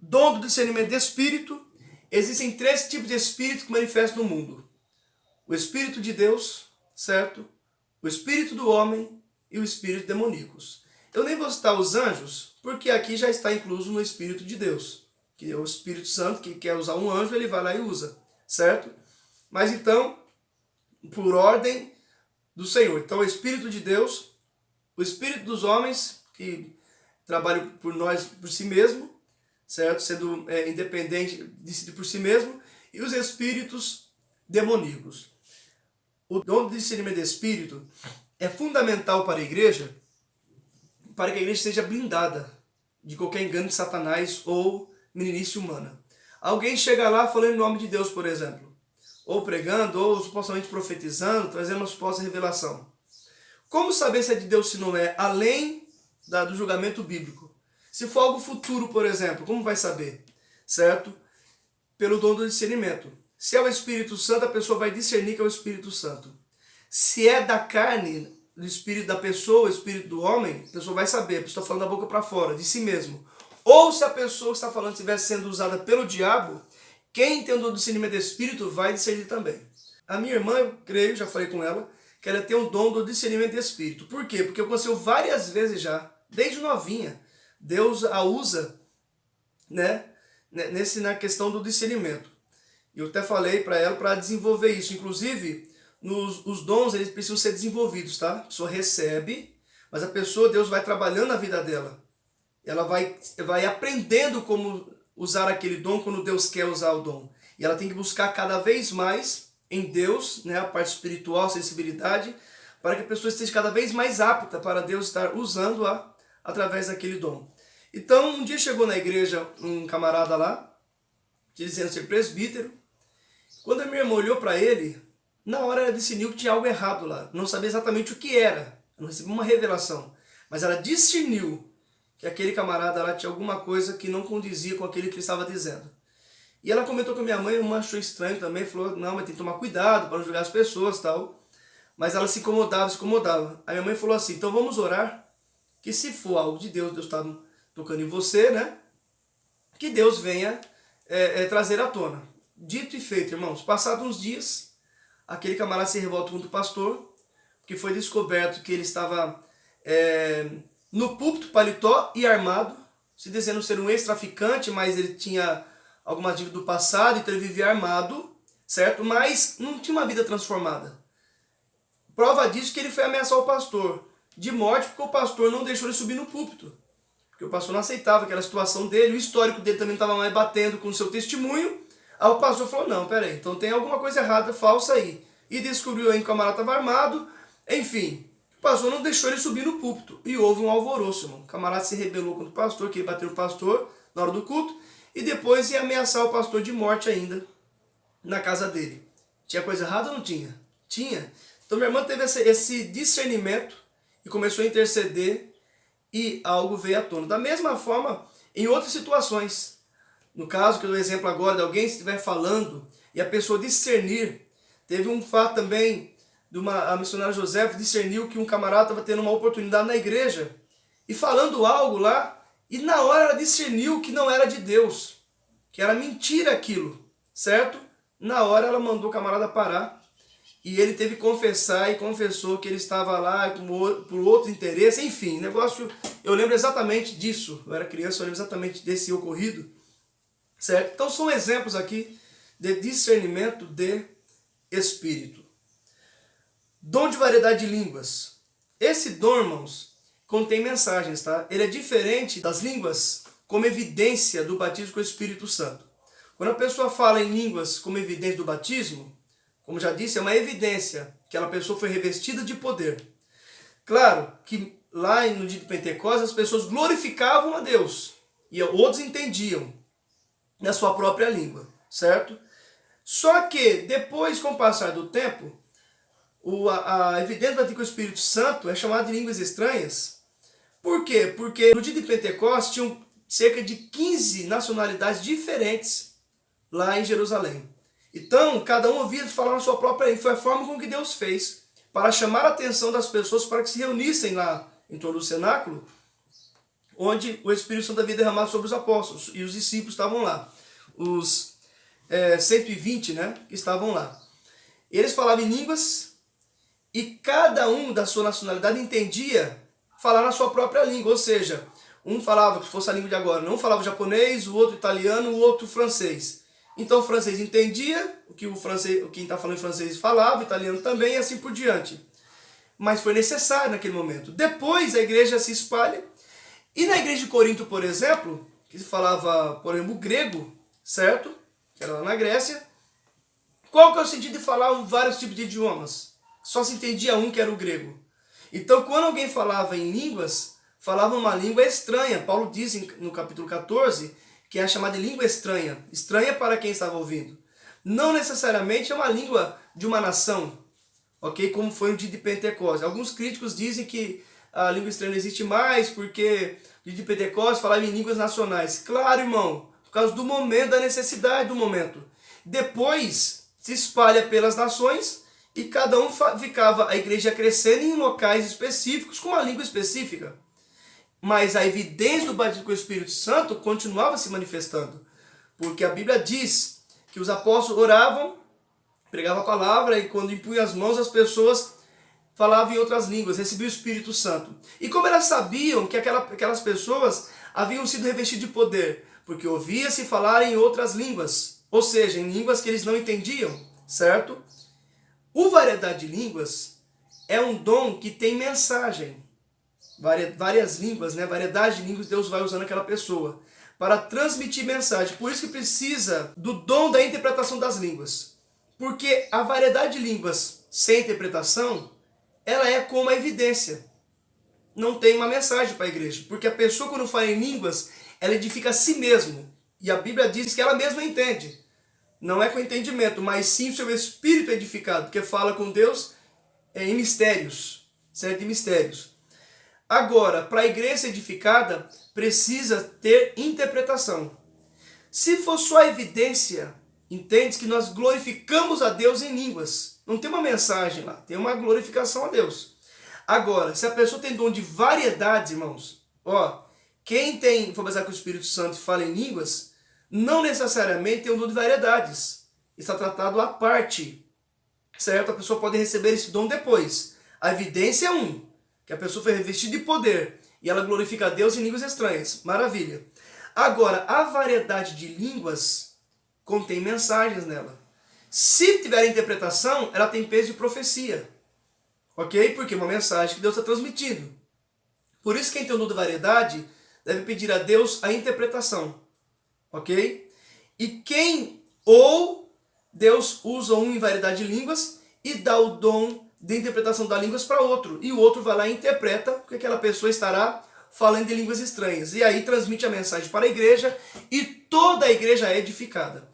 Dom do discernimento de espírito. Existem 3 tipos de espírito que manifestam no mundo. O espírito de Deus, certo? O espírito do homem e o espírito demoníacos. Eu nem vou citar os anjos, porque aqui já está incluso no espírito de Deus. Que é o Espírito Santo, que quer usar um anjo, ele vai lá e usa, certo? Mas então, por ordem do Senhor. Então, o espírito de Deus, o espírito dos homens, que trabalham por nós, por si mesmo, certo? Sendo independente, decide por si mesmo, e os espíritos demoníacos. O dom do discernimento de espírito é fundamental para a igreja, para que a igreja seja blindada de qualquer engano de Satanás ou meninice humana. Alguém chega lá falando em nome de Deus, por exemplo, ou pregando, ou supostamente profetizando, trazendo uma suposta revelação. Como saber se é de Deus se não é, além do julgamento bíblico? Se for algo futuro, por exemplo, como vai saber? Certo? Pelo dom do discernimento. Se é o Espírito Santo, a pessoa vai discernir que é o Espírito Santo. Se é da carne, do espírito da pessoa, o espírito do homem, a pessoa vai saber, a pessoa está falando da boca para fora, de si mesmo. Ou se a pessoa que está falando estivesse sendo usada pelo diabo, quem tem o dom do discernimento de espírito vai discernir também. A minha irmã, eu creio, já falei com ela, que ela tem um dom do discernimento de espírito. Por quê? Porque aconteceu várias vezes já, desde novinha, Deus a usa, né, na questão do discernimento. Eu até falei para ela para desenvolver isso. Inclusive, os dons eles precisam ser desenvolvidos, tá? A pessoa recebe, mas a pessoa, Deus vai trabalhando na vida dela. Ela vai aprendendo como usar aquele dom quando Deus quer usar o dom. E ela tem que buscar cada vez mais em Deus, né, a parte espiritual, a sensibilidade, para que a pessoa esteja cada vez mais apta para Deus estar usando-a através daquele dom. Então, um dia chegou na igreja um camarada lá, dizendo ser presbítero. Quando a minha irmã olhou para ele, na hora ela discerniu que tinha algo errado lá. Não sabia exatamente o que era. Não recebeu uma revelação. Mas ela discerniu que aquele camarada lá tinha alguma coisa que não condizia com aquilo que ele estava dizendo. E ela comentou com a minha mãe, uma achou estranho também, falou, não, mas tem que tomar cuidado para não julgar as pessoas e tal. Mas ela se incomodava. A minha mãe falou assim, então vamos orar, que se for algo de Deus, Deus está tocando em você, né? Que Deus venha trazer à tona. Dito e feito, irmãos, passados uns dias, aquele camarada se revolta contra o pastor, porque foi descoberto que ele estava no púlpito, paletó e armado, se dizendo ser um ex-traficante, mas ele tinha alguma dívida do passado, então ele vivia armado, certo? Mas não tinha uma vida transformada. Prova disso que ele foi ameaçar o pastor de morte, porque o pastor não deixou ele subir no púlpito. Porque o pastor não aceitava aquela situação dele, o histórico dele também estava mais batendo com o seu testemunho. Aí o pastor falou, não, peraí, então tem alguma coisa errada, falsa aí. E descobriu ainda que o camarada estava armado, enfim. O pastor não deixou ele subir no púlpito. E houve um alvoroço, irmão. O camarada se rebelou contra o pastor, queria bater o pastor na hora do culto, e depois ia ameaçar o pastor de morte ainda na casa dele. Tinha coisa errada ou não tinha? Tinha. Então minha irmã teve esse discernimento e começou a interceder e algo veio à tona. Da mesma forma, em outras situações. No caso, que eu dou exemplo agora de alguém estiver falando e a pessoa discernir. Teve um fato também de a missionária José discerniu que um camarada estava tendo uma oportunidade na igreja e falando algo lá, e na hora ela discerniu que não era de Deus, que era mentira aquilo, certo? Na hora ela mandou o camarada parar e ele teve que confessar e confessou que ele estava lá por outro interesse, enfim, negócio, eu lembro exatamente disso, eu era criança, eu lembro exatamente desse ocorrido, certo? Então são exemplos aqui de discernimento de espírito. Dom de variedade de línguas. Esse dom, irmãos, contém mensagens, tá? Ele é diferente das línguas como evidência do batismo com o Espírito Santo. Quando a pessoa fala em línguas como evidência do batismo, como já disse, é uma evidência que aquela pessoa foi revestida de poder. Claro que lá no dia de Pentecostes as pessoas glorificavam a Deus e outros entendiam na sua própria língua, certo? Só que depois, com o passar do tempo, a evidência do batismo com o Espírito Santo é chamada de línguas estranhas. Por quê? Porque no dia de Pentecostes tinham cerca de 15 nacionalidades diferentes lá em Jerusalém. Então, cada um ouvia falar na sua própria língua. Foi a forma com que Deus fez para chamar a atenção das pessoas para que se reunissem lá em torno do cenáculo onde o Espírito Santo havia derramado sobre os apóstolos, e os discípulos estavam lá, os 120, né, que estavam lá. Eles falavam em línguas, e cada um da sua nacionalidade entendia falar na sua própria língua, ou seja, um falava, que fosse a língua de agora, não falava japonês, o outro italiano, o outro francês. Então o francês entendia o que quem está falando em francês falava, o italiano também, e assim por diante. Mas foi necessário naquele momento. Depois a igreja se espalha, e na igreja de Corinto, por exemplo, que se falava, por exemplo, grego, certo? Que era lá na Grécia. Qual que é o sentido de falar vários tipos de idiomas? Só se entendia um, que era o grego. Então, quando alguém falava em línguas, falava uma língua estranha. Paulo diz no capítulo 14 que é chamada de língua estranha. Estranha para quem estava ouvindo. Não necessariamente é uma língua de uma nação, ok? Como foi no dia de Pentecostes. Alguns críticos dizem que a língua estranha não existe mais porque no dia de Pentecostes falava em línguas nacionais. Claro, irmão, por causa do momento, da necessidade do momento. Depois se espalha pelas nações e cada um ficava, a igreja crescendo em locais específicos com uma língua específica. Mas a evidência do batismo com o Espírito Santo continuava se manifestando. Porque a Bíblia diz que os apóstolos oravam, pregavam a palavra, e quando impunham as mãos, as pessoas falavam em outras línguas, recebiam o Espírito Santo. E como elas sabiam que aquelas pessoas haviam sido revestidas de poder? Porque ouvia-se falar em outras línguas, ou seja, em línguas que eles não entendiam, certo? O variedade de línguas é um dom que tem mensagem. Várias línguas, né? Variedade de línguas Deus vai usando aquela pessoa para transmitir mensagem. Por isso que precisa do dom da interpretação das línguas. Porque a variedade de línguas sem interpretação, ela é como a evidência. Não tem uma mensagem para a igreja. Porque a pessoa, quando fala em línguas, ela edifica a si mesmo. E a Bíblia diz que ela mesma entende. Não é com entendimento, mas sim o seu espírito é edificado. Porque fala com Deus em mistérios. Certo? Em mistérios. Agora, para a igreja ser edificada, precisa ter interpretação. Se for só evidência, entende que nós glorificamos a Deus em línguas. Não tem uma mensagem lá, tem uma glorificação a Deus. Agora, se a pessoa tem dom de variedades, irmãos, quem foi batizado com o Espírito Santo e fala em línguas, não necessariamente tem um dom de variedades. Está tratado à parte, certo? A pessoa pode receber esse dom depois. A evidência é que a pessoa foi revestida de poder e ela glorifica a Deus em línguas estranhas. Maravilha. Agora, a variedade de línguas contém mensagens nela. Se tiver interpretação, ela tem peso de profecia. Ok? Porque é uma mensagem que Deus está transmitindo. Por isso, quem tem o dom de variedade deve pedir a Deus a interpretação. Ok? Ou Deus usa em variedade de línguas e dá o dom de interpretação das línguas para outro. E o outro vai lá e interpreta, porque aquela pessoa estará falando de línguas estranhas. E aí transmite a mensagem para a igreja e toda a igreja é edificada.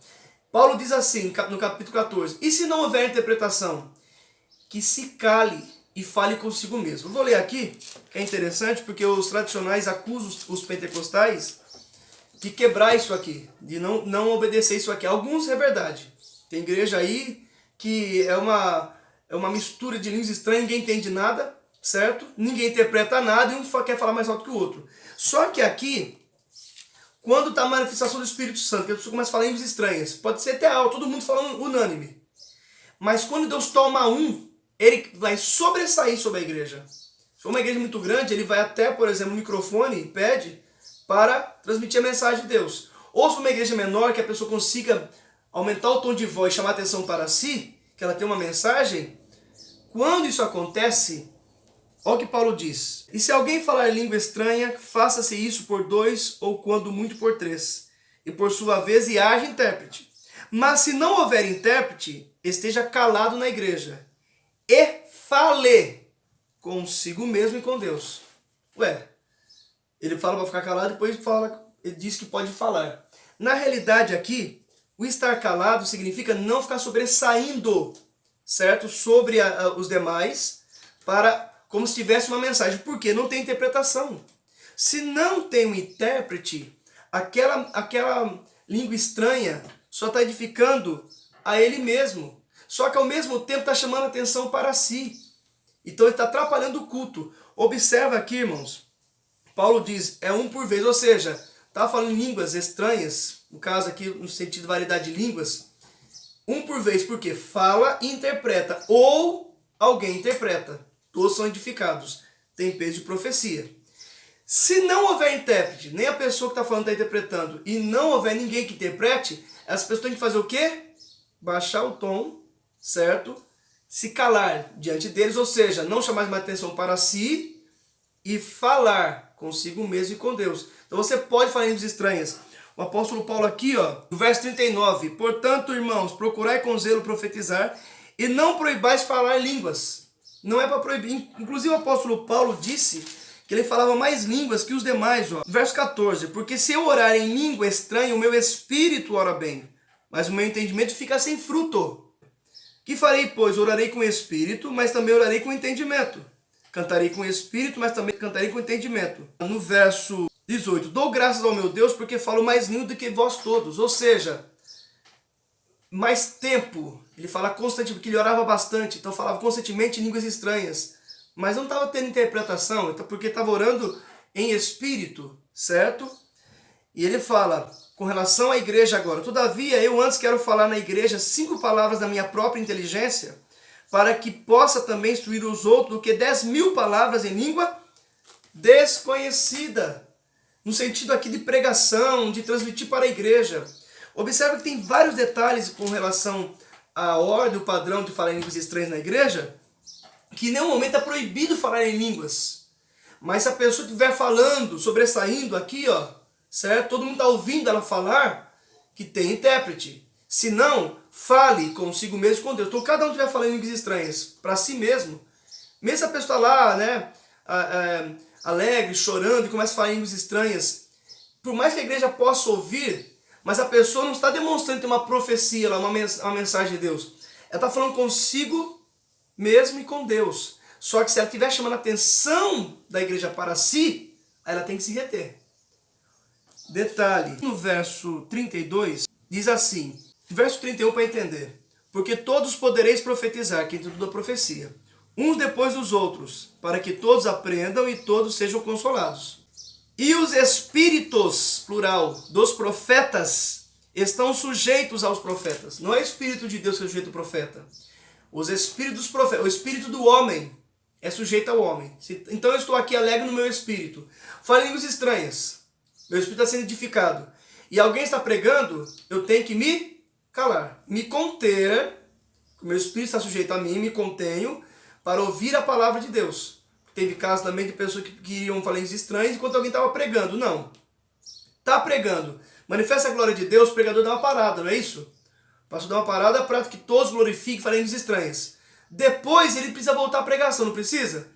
Paulo diz assim, no capítulo 14, e se não houver interpretação? Que se cale e fale consigo mesmo. Eu vou ler aqui, que é interessante, porque os tradicionais acusam os pentecostais de quebrar isso aqui, de não obedecer isso aqui. Alguns é verdade. Tem igreja aí que é uma mistura de línguas estranhas, ninguém entende nada, certo? Ninguém interpreta nada e um quer falar mais alto que o outro. Só que aqui, quando está a manifestação do Espírito Santo, que a pessoa começa a falar línguas estranhas, pode ser até alto, todo mundo falando unânime. Mas quando Deus toma ele vai sobressair sobre a igreja. Se for uma igreja muito grande, ele vai até, por exemplo, o microfone, pede para transmitir a mensagem de Deus. Ou se for uma igreja menor, que a pessoa consiga aumentar o tom de voz e chamar a atenção para si, que ela tem uma mensagem, quando isso acontece, olha o que Paulo diz. E se alguém falar língua estranha, faça-se isso por 2 ou quando muito por 3. E por sua vez haja intérprete. Mas se não houver intérprete, esteja calado na igreja. E fale consigo mesmo e com Deus. Ele fala para ficar calado, depois ele diz que pode falar. Na realidade aqui, o estar calado significa não ficar sobressaindo, certo? Sobre os demais, como se tivesse uma mensagem. Porque não tem interpretação. Se não tem um intérprete, aquela língua estranha só está edificando a ele mesmo. Só que ao mesmo tempo está chamando a atenção para si. Então ele está atrapalhando o culto. Observa aqui, irmãos. Paulo diz, é um por vez, ou seja, está falando em línguas estranhas, no caso aqui no sentido de variedade de línguas, um por vez, porque fala e interpreta, ou alguém interpreta, todos são edificados, tem peso de profecia. Se não houver intérprete, nem a pessoa que está falando está interpretando, e não houver ninguém que interprete, as pessoas têm que fazer o quê? Baixar o tom, certo? Se calar diante deles, ou seja, não chamar mais atenção para si e falar consigo mesmo e com Deus. Então você pode falar em línguas estranhas. O apóstolo Paulo aqui, ó, no verso 39, portanto, irmãos, procurai com zelo profetizar e não proibais falar línguas. Não é para proibir. Inclusive o apóstolo Paulo disse que ele falava mais línguas que os demais. Ó. Verso 14, porque se eu orar em língua estranha, o meu espírito ora bem, mas o meu entendimento fica sem fruto. Que farei, pois? Orarei com espírito, mas também orarei com entendimento. Cantarei com espírito, mas também cantarei com entendimento. No verso 18, dou graças ao meu Deus porque falo mais língua do que vós todos. Ou seja, mais tempo. Ele fala constantemente, porque ele orava bastante, então falava constantemente em línguas estranhas. Mas não estava tendo interpretação, então, porque estava orando em espírito, certo? E ele fala, com relação à igreja agora, todavia eu antes quero falar na igreja 5 palavras da minha própria inteligência, para que possa também instruir os outros do que 10.000 palavras em língua desconhecida. No sentido aqui de pregação, de transmitir para a igreja. Observa que tem vários detalhes com relação à ordem, o padrão de falar em línguas estranhas na igreja, que em nenhum momento é proibido falar em línguas. Mas se a pessoa estiver falando, sobressaindo aqui, ó, certo? Todo mundo está ouvindo ela falar, que tem intérprete. Se não, fale consigo mesmo com Deus. Então cada um estiver falando em línguas estranhas para si mesmo, mesmo se a pessoa está lá, né, alegre, chorando e começa a falar em línguas estranhas, por mais que a igreja possa ouvir, mas a pessoa não está demonstrando ter uma profecia, lá, uma mensagem de Deus. Ela está falando consigo mesmo e com Deus. Só que se ela estiver chamando a atenção da igreja para si, aí ela tem que se reter. Detalhe, no verso 32, diz assim, verso 31 para entender. Porque todos podereis profetizar, que entra tudo a profecia, uns depois dos outros, para que todos aprendam e todos sejam consolados. E os espíritos, plural, dos profetas, estão sujeitos aos profetas. Não é o Espírito de Deus que é sujeito ao profeta. Os espíritos dos profetas, o espírito do homem é sujeito ao homem. Então eu estou aqui alegre no meu espírito. Falo em línguas estranhas. Meu espírito está sendo edificado. E alguém está pregando, eu tenho que me calar, me conter. O meu espírito está sujeito a mim, me contenho para ouvir a palavra de Deus. Teve casos também de pessoas que queriam falar em línguas estranhas enquanto alguém estava pregando. Não. Está pregando. Manifesta a glória de Deus, o pregador dá uma parada, não é isso? O pastor dá uma parada para que todos glorifiquem e falem em línguas estranhas. Depois ele precisa voltar à pregação, não precisa?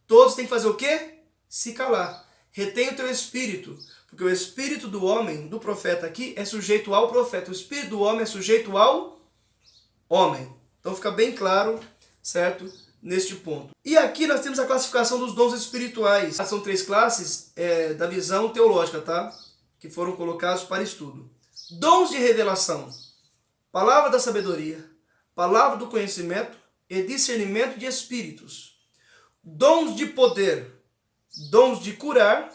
Todos têm que fazer o quê? Se calar. Retém o teu espírito. Porque o espírito do homem, do profeta aqui, é sujeito ao profeta. O espírito do homem é sujeito ao homem. Então fica bem claro, certo? Neste ponto. E aqui nós temos a classificação dos dons espirituais. São 3 classes da visão teológica, tá? Que foram colocados para estudo. Dons de revelação. Palavra da sabedoria. Palavra do conhecimento e discernimento de espíritos. Dons de poder. Dons de curar.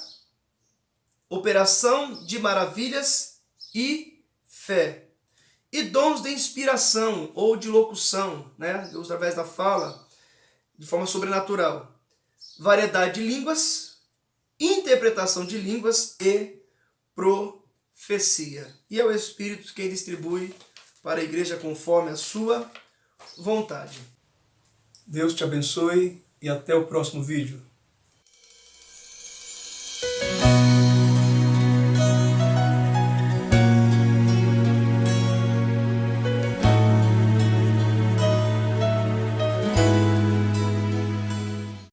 Operação de maravilhas e fé. E dons de inspiração ou de locução, né? Deus através da fala, de forma sobrenatural. Variedade de línguas, interpretação de línguas e profecia. E é o Espírito quem distribui para a igreja conforme a sua vontade. Deus te abençoe e até o próximo vídeo.